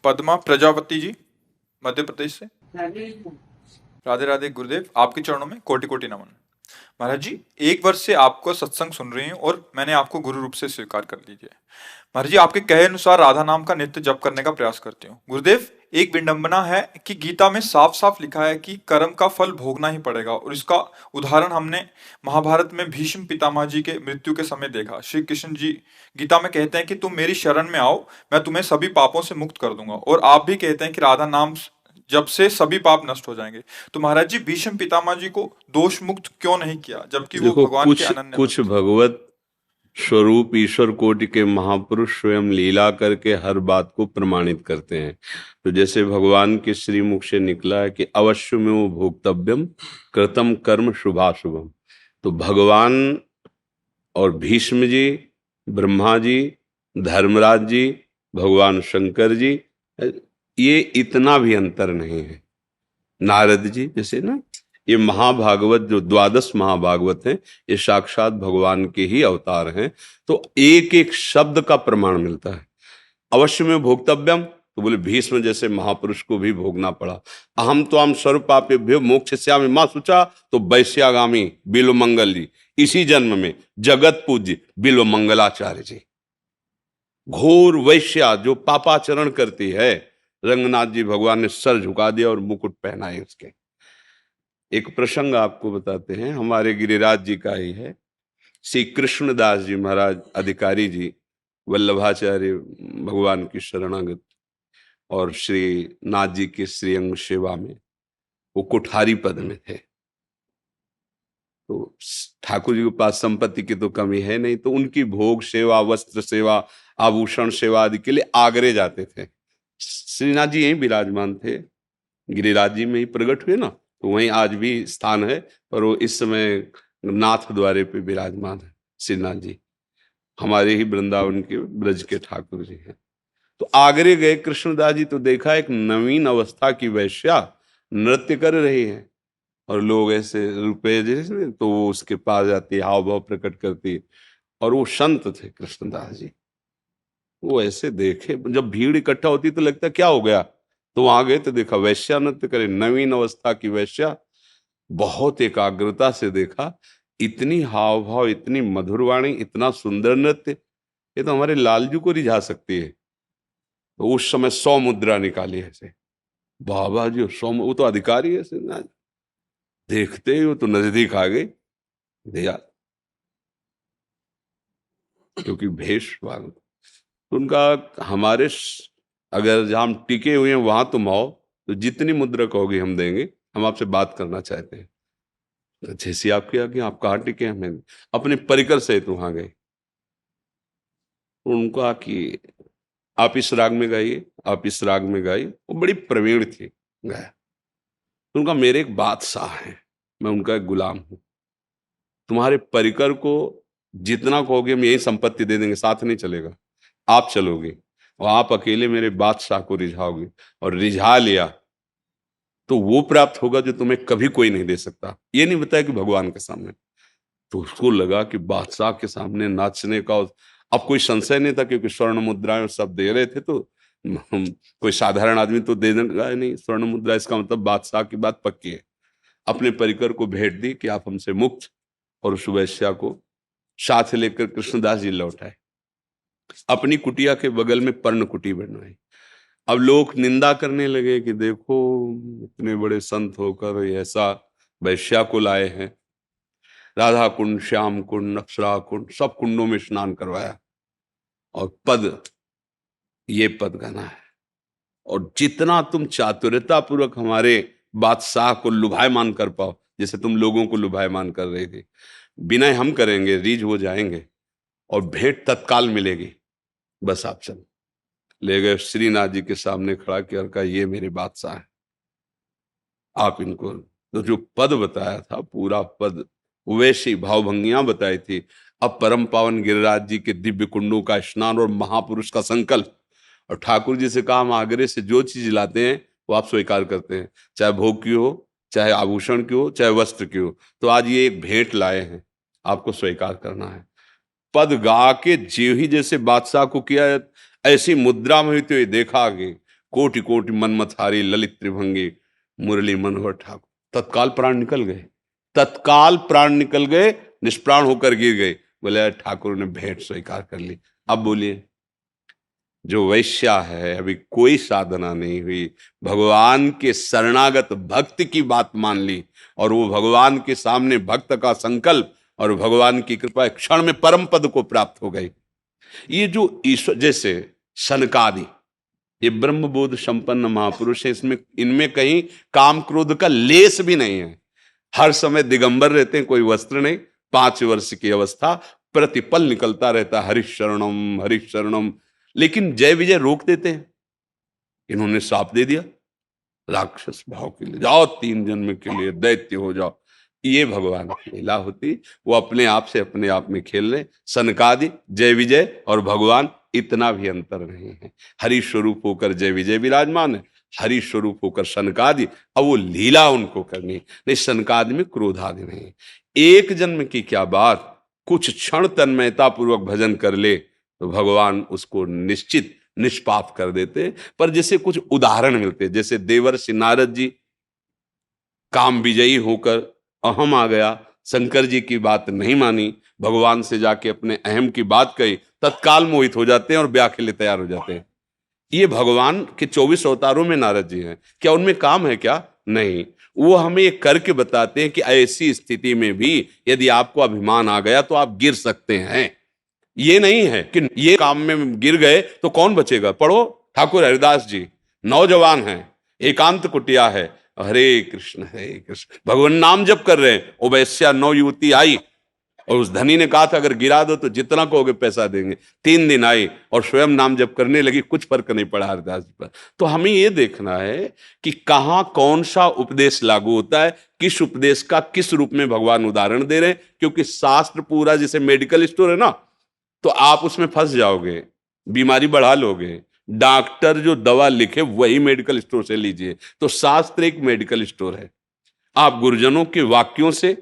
पद्मा प्रजापति जी, मध्य प्रदेश से। राधे राधे गुरुदेव, आपके चरणों में कोटि कोटि नमन। महाराज जी, 1 वर्ष से आपको सत्संग सुन रही हूँ और मैंने आपको गुरु रूप से स्वीकार कर लीजिए। महाराज जी, आपके कहे अनुसार राधा नाम का नित्य जप करने का प्रयास करती हूँ। गुरुदेव, एक विडंबना है कि गीता में साफ साफ लिखा है कि कर्म का फल भोगना ही पड़ेगा, और इसका उदाहरण हमने महाभारत में भीष्म पितामह जी के मृत्यु के समय देखा। श्री कृष्ण जी गीता में कहते हैं कि तुम मेरी शरण में आओ, मैं तुम्हें सभी पापों से मुक्त कर दूंगा, और आप भी कहते हैं कि राधा नाम जब से सभी पाप नष्ट हो जाएंगे। तो महाराज जी, भीष्म पितामह जी को दोष मुक्त क्यों नहीं किया, जबकि वो देखो, भगवान के कुछ अनन्य कुछ भक्त थे? भगवत स्वरूप ईश्वर कोटि के महापुरुष स्वयं लीला करके हर बात को प्रमाणित करते हैं। तो जैसे भगवान के श्रीमुख से निकला है कि अवश्य में वो भोक्तव्यम कृतम कर्म शुभाशुभम। तो भगवान और भीष्म जी, ब्रह्मा जी, धर्मराज जी, भगवान शंकर जी, ये इतना भी अंतर नहीं है। नारद जी जैसे ना, ये महाभागवत जो 12 महाभागवत हैं, ये साक्षात भगवान के ही अवतार हैं। तो एक एक शब्द का प्रमाण मिलता है। अवश्य में भोक्तव्यम, तो बोले भीष्म जैसे महापुरुष को भी भोगना पड़ा। अहम तो हम स्वरूपापेभ्यो मोक्षयिष्यामि मां शुचा, तो वैश्यागामी बिल्व मंगल जी, इसी जन्म में जगत पूज्य बिल्व मंगलाचार्य जी। घोर वैश्या जो पापाचरण करती है, रंगनाथ जी भगवान ने सर झुका दिया और मुकुट पहनाए उसके। एक प्रसंग आपको बताते हैं, हमारे गिरिराज जी का ही है। श्री कृष्णदास जी महाराज अधिकारी जी वल्लभाचार्य भगवान की शरणागत, और श्री नाथ जी के श्रीअंग सेवा में वो कुठारी पद में थे। तो ठाकुर जी के पास संपत्ति की तो कमी है नहीं, तो उनकी भोग सेवा, वस्त्र सेवा, आभूषण सेवा आदि के लिए आगरे जाते थे। श्रीनाथ जी यहीं विराजमान थे, गिरिराज जी में ही प्रकट हुए ना, तो वहीं आज भी स्थान है। पर वो इस समय नाथ द्वारे पे विराजमान है श्रीनाथ जी, हमारे ही वृंदावन के ब्रज के ठाकुर जी हैं। तो आगरे गए कृष्णदास जी, तो देखा एक नवीन अवस्था की वैश्या नृत्य कर रही है, और लोग ऐसे रुपए जैसे, तो वो उसके पास जाती, हाव भाव प्रकट करती। और वो संत थे कृष्णदास जी, वो ऐसे देखे, जब भीड़ इकट्ठा होती तो लगता क्या हो गया, तो वहां गए तो देखा वैश्या नृत्य करे, नवीन अवस्था की वैश्या। बहुत एकाग्रता से देखा, इतनी हाव भाव, इतनी मधुर वाणी, इतना सुंदर नृत्य, ये तो हमारे लालजू को रिझा सकती है। तो उस समय 100 मुद्रा निकाली ऐसे, बाबा जी 100, वो तो अधिकारी है सिन्हा, देखते ही वो तो नजदीक आ गए, दिया, क्योंकि भेष वाला। तो उनका हमारे अगर जहां हम टिके हुए हैं वहां तुम आओ, तो जितनी मुद्रा कहोगे हम देंगे, हम आपसे बात करना चाहते हैं। तो जैसी आपकी आज्ञा, आप कहाँ टिके, हमें अपने परिकर सहित वहां गए। उनका कि आप इस राग में गाइए, आप इस राग में गाइए। वो बड़ी प्रवीण थी, गाया। तो उनका मेरे एक बादशाह है, मैं उनका एक गुलाम हूं, तुम्हारे परिकर को जितना कहोगे हम यही संपत्ति दे देंगे, साथ नहीं चलेगा, आप चलोगे और आप अकेले मेरे बादशाह को रिझाओगे, और रिझा लिया तो वो प्राप्त होगा जो तुम्हें कभी कोई नहीं दे सकता। ये नहीं बताया कि भगवान के सामने। तो उसको लगा कि बादशाह के सामने नाचने का, अब कोई संशय नहीं था, क्योंकि स्वर्ण मुद्राएं सब दे रहे थे, तो कोई साधारण आदमी तो दे देगा नहीं स्वर्ण मुद्रा, इसका मतलब बादशाह की बात पक्की है। अपने परिकर को भेंट दी कि आप हमसे मुक्त, और उस वैश्या को साथ लेकर कृष्णदास जी लौट आए। अपनी कुटिया के बगल में पर्ण कुटी बनवाई। अब लोग निंदा करने लगे कि देखो, इतने बड़े संत होकर ऐसा वैश्या को लाए हैं। राधा कुंड, श्याम कुंड, अप्सरा कुंड, सब कुंडों में स्नान करवाया, और पद, ये पद गाना है, और जितना तुम चातुर्यता पूर्वक हमारे बादशाह को लुभायमान कर पाओ, जैसे तुम लोगों को लुभायमान कर रहे थे, विनय हम करेंगे, रीझ हो जाएंगे, और भेंट तत्काल मिलेगी, बस आप चलो। ले गए श्रीनाथ जी के सामने खड़ा किया, कहा ये मेरे बादशाह है, आप इनको। तो जो पद बताया था, पूरा पद वैसी भावभंगियां बताई थी। अब परम पावन गिरिराज जी के दिव्य कुंडों का स्नान और महापुरुष का संकल्प, और ठाकुर जी से कहा हम आगरे से जो चीज लाते हैं वो आप स्वीकार करते हैं, चाहे भोग की हो, चाहे आभूषण की हो, चाहे वस्त्र की हो। तो आज ये एक भेंट लाए हैं, आपको स्वीकार करना है। पद गा के जीव ही जैसे बादशाह को किया, ऐसी मुद्रा में हुई तो ये देखा कि कोटि कोटि मनमथारी ललित त्रिभंगी मुरली मनोहर ठाकुर। तत्काल प्राण निकल गए, तत्काल प्राण निकल गए, निष्प्राण होकर गिर गए। बोले ठाकुर ने भेंट स्वीकार कर ली। अब बोलिए, जो वैश्या है, अभी कोई साधना नहीं हुई, भगवान के शरणागत भक्त की बात मान ली, और वो भगवान के सामने भक्त का संकल्प और भगवान की कृपा क्षण में परम पद को प्राप्त हो गई। ये जो ईश्वर, जैसे सनकादि, ये ब्रह्मबोध संपन्न महापुरुष है, इसमें इनमें कहीं काम क्रोध का लेस भी नहीं है। हर समय दिगंबर रहते हैं, कोई वस्त्र नहीं, 5 वर्ष की अवस्था, प्रतिपल निकलता रहता हरिशरणम हरिशरणम। लेकिन जय विजय रोक देते हैं। इन्होंने साप दे दिया, राक्षस भाव के लिए जाओ, 3 जन्म के लिए दैत्य हो जाओ। ये भगवान की लीला होती, वो अपने आप से अपने आप में खेल रहे। सनकादि, जय विजय और भगवान इतना भी अंतर नहीं है। हरि स्वरूप होकर जय विजय विराजमान है, हरि स्वरूप होकर सनकादि। अब वो लीला उनको करनी नहीं, सनकादि में क्रोधादि नहीं। एक जन्म की क्या बात, कुछ क्षण तन्मयता पूर्वक भजन कर ले तो भगवान उसको निश्चित निष्पाप कर देते। पर जैसे कुछ उदाहरण मिलते, जैसे देवर्षि नारद जी काम विजयी होकर अहम आ गया, शंकर जी की बात नहीं मानी, भगवान से जाके अपने अहम की बात कही, तत्काल मोहित हो जाते हैं और ब्याह के लिए तैयार हो जाते हैं। ये भगवान के 24 अवतारों में नारद जी हैं। क्या उनमें काम है क्या? नहीं। वो हमें ये करके बताते हैं कि ऐसी स्थिति में भी यदि आपको अभिमान आ गया तो आप गिर सकते हैं। ये नहीं है कि ये काम में गिर गए तो कौन बचेगा। पढ़ो, ठाकुर हरिदास जी नौजवान हैं, एकांत कुटिया है, हरे कृष्ण भगवान नाम जप कर रहे हैं। वो वैश्या 9 युवती आई और उस धनी ने कहा था अगर गिरा दो तो जितना कहोगे पैसा देंगे। 3 दिन आई और स्वयं नाम जप करने लगी, कुछ फर्क नहीं पड़ा हरिदास जी पर। तो हमें ये देखना है कि कहां कौन सा उपदेश लागू होता है, किस उपदेश का किस रूप में भगवान उदाहरण दे रहे हैं। क्योंकि शास्त्र पूरा जैसे मेडिकल स्टोर है ना, तो आप उसमें फंस जाओगे, बीमारी बढ़ा लोगे। डॉक्टर जो दवा लिखे वही मेडिकल स्टोर से लीजिए। तो शास्त्र एक मेडिकल स्टोर है। आप गुरुजनों के वाक्यों से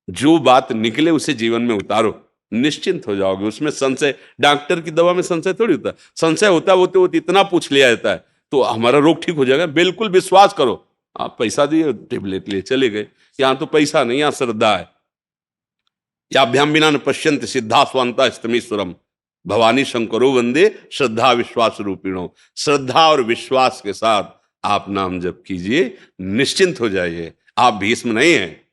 जो बात निकले उसे जीवन में उतारो, निश्चिंत हो जाओगे। उसमें संशय, डॉक्टर की दवा में संशय थोड़ी होता है। संशय होता है वो तो इतना पूछ लिया जाता है तो हमारा रोग ठीक हो जाएगा। बिल्कुल विश्वास करो। आप पैसा दिए, टेबलेट लिए चले गए। यहां तो पैसा नहीं, यहां श्रद्धा है। याभ्याम विना न पश्यन्ति सिद्धा स्वांता स्तमीश्वरम भवानी शंकरो वंदे श्रद्धा विश्वास रूपिणो। श्रद्धा और विश्वास के साथ आप नाम जप कीजिए, निश्चिंत हो जाइए। आप भीष्म नहीं हैं।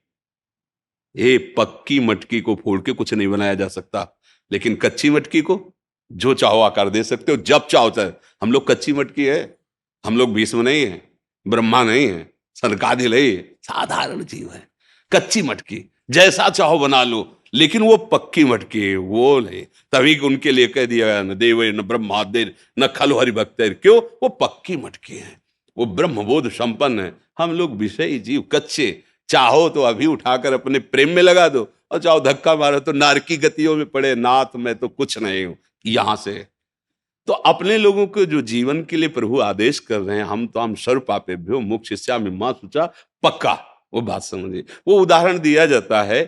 ये पक्की मटकी को फोड़ के कुछ नहीं बनाया जा सकता, लेकिन कच्ची मटकी को जो चाहो आकार दे सकते हो, जब चाहो चाहे। हम लोग कच्ची मटकी है, हम लोग भीष्म नहीं है, ब्रह्मा नहीं है, सनकादि नहीं, साधारण जीव है। कच्ची मटकी जैसा चाहो बना लो, लेकिन वो पक्की मटकी है, वो नहीं। तभी उनके लिए कह दिया गया न देव न ब्रह्मादेर न खलु हरि भक्तेर। क्यों? वो पक्की मटकी है, वो ब्रह्मबोध संपन्न है। हम लोग विषयी जीव कच्चे। चाहो तो अभी उठाकर अपने प्रेम में लगा दो, और चाहो धक्का मारो तो नारकी गतियों में पड़े, नाथ मैं तो कुछ नहीं हूं यहां से। तो अपने लोगों को जो जीवन के लिए प्रभु आदेश कर रहे हैं, हम सर्व पापेभ्यो मोक्षयिष्यामि मा शुचा, पक्का वो बात समझिए। वो उदाहरण दिया जाता है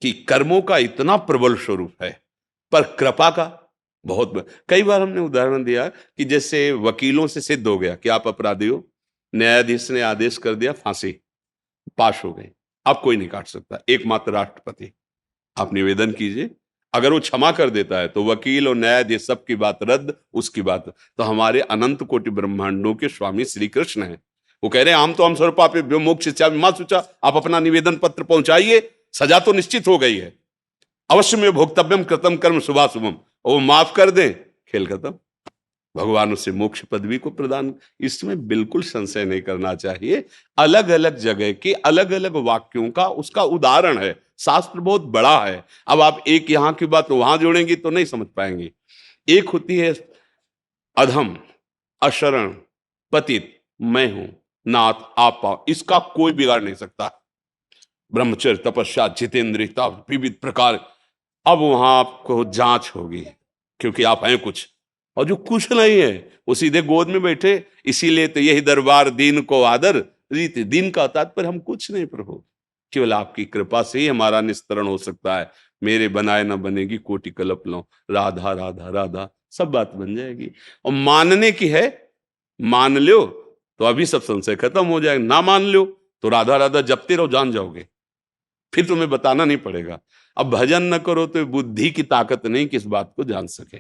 कि कर्मों का इतना प्रबल स्वरूप है, पर कृपा का बहुत। कई बार हमने उदाहरण दिया कि जैसे वकीलों से सिद्ध हो गया कि आप अपराधी हो, न्यायाधीश ने आदेश कर दिया, फांसी पाश हो गई, आप कोई नहीं काट सकता, एकमात्र राष्ट्रपति। आप निवेदन कीजिए, अगर वो क्षमा कर देता है तो वकील और न्यायाधीश सबकी बात रद्द, उसकी बात। तो हमारे अनंत कोटि ब्रह्मांडों के स्वामी श्री कृष्ण हैं, वो कह रहे हैं हम सर्व पापेभ्यो मोक्षयिष्यामि मा शुचा। आप अपना निवेदन पत्र पहुंचाइए, सजा तो निश्चित हो गई है, अवश्य में भोक्तव्यम कृतम कर्म शुभाशुभम, और वो माफ कर दें, खेल खत्म। भगवान उसे मोक्ष पदवी को प्रदान, इसमें बिल्कुल संशय नहीं करना चाहिए। अलग अलग जगह के अलग अलग वाक्यों का उसका उदाहरण है। शास्त्र बहुत बड़ा है। अब आप एक यहां की बात वहां जोड़ेंगी तो नहीं समझ पाएंगे। एक होती है अधम, अशरण, पतित, मैं हूं, नाथ आप पाओ, इसका कोई बिगाड़ नहीं सकता। ब्रह्मचर्य, तपस्या, जितेंद्रियता, विविध प्रकार। अब वहां आपको जांच होगी, क्योंकि आप हैं कुछ, और जो कुछ नहीं है वो सीधे गोद में बैठे। इसीलिए तो यही दरबार दीन को आदर रीति। दीन का तात्पर्य हम कुछ नहीं प्रभु, केवल आपकी कृपा से ही हमारा निस्तरण हो सकता है। मेरे बनाए ना बनेगी कोटि कल्प लो, राधा राधा राधा, सब बात बन जाएगी। और मानने की है मान लो तो अभी सब संशय खत्म हो जाएगा, ना मान लो तो राधा राधा जपते रहो, जान जाओगे, फिर तुम्हें बताना नहीं पड़ेगा। अब भजन न करो तो बुद्धि की ताकत नहीं कि इस बात को जान सके।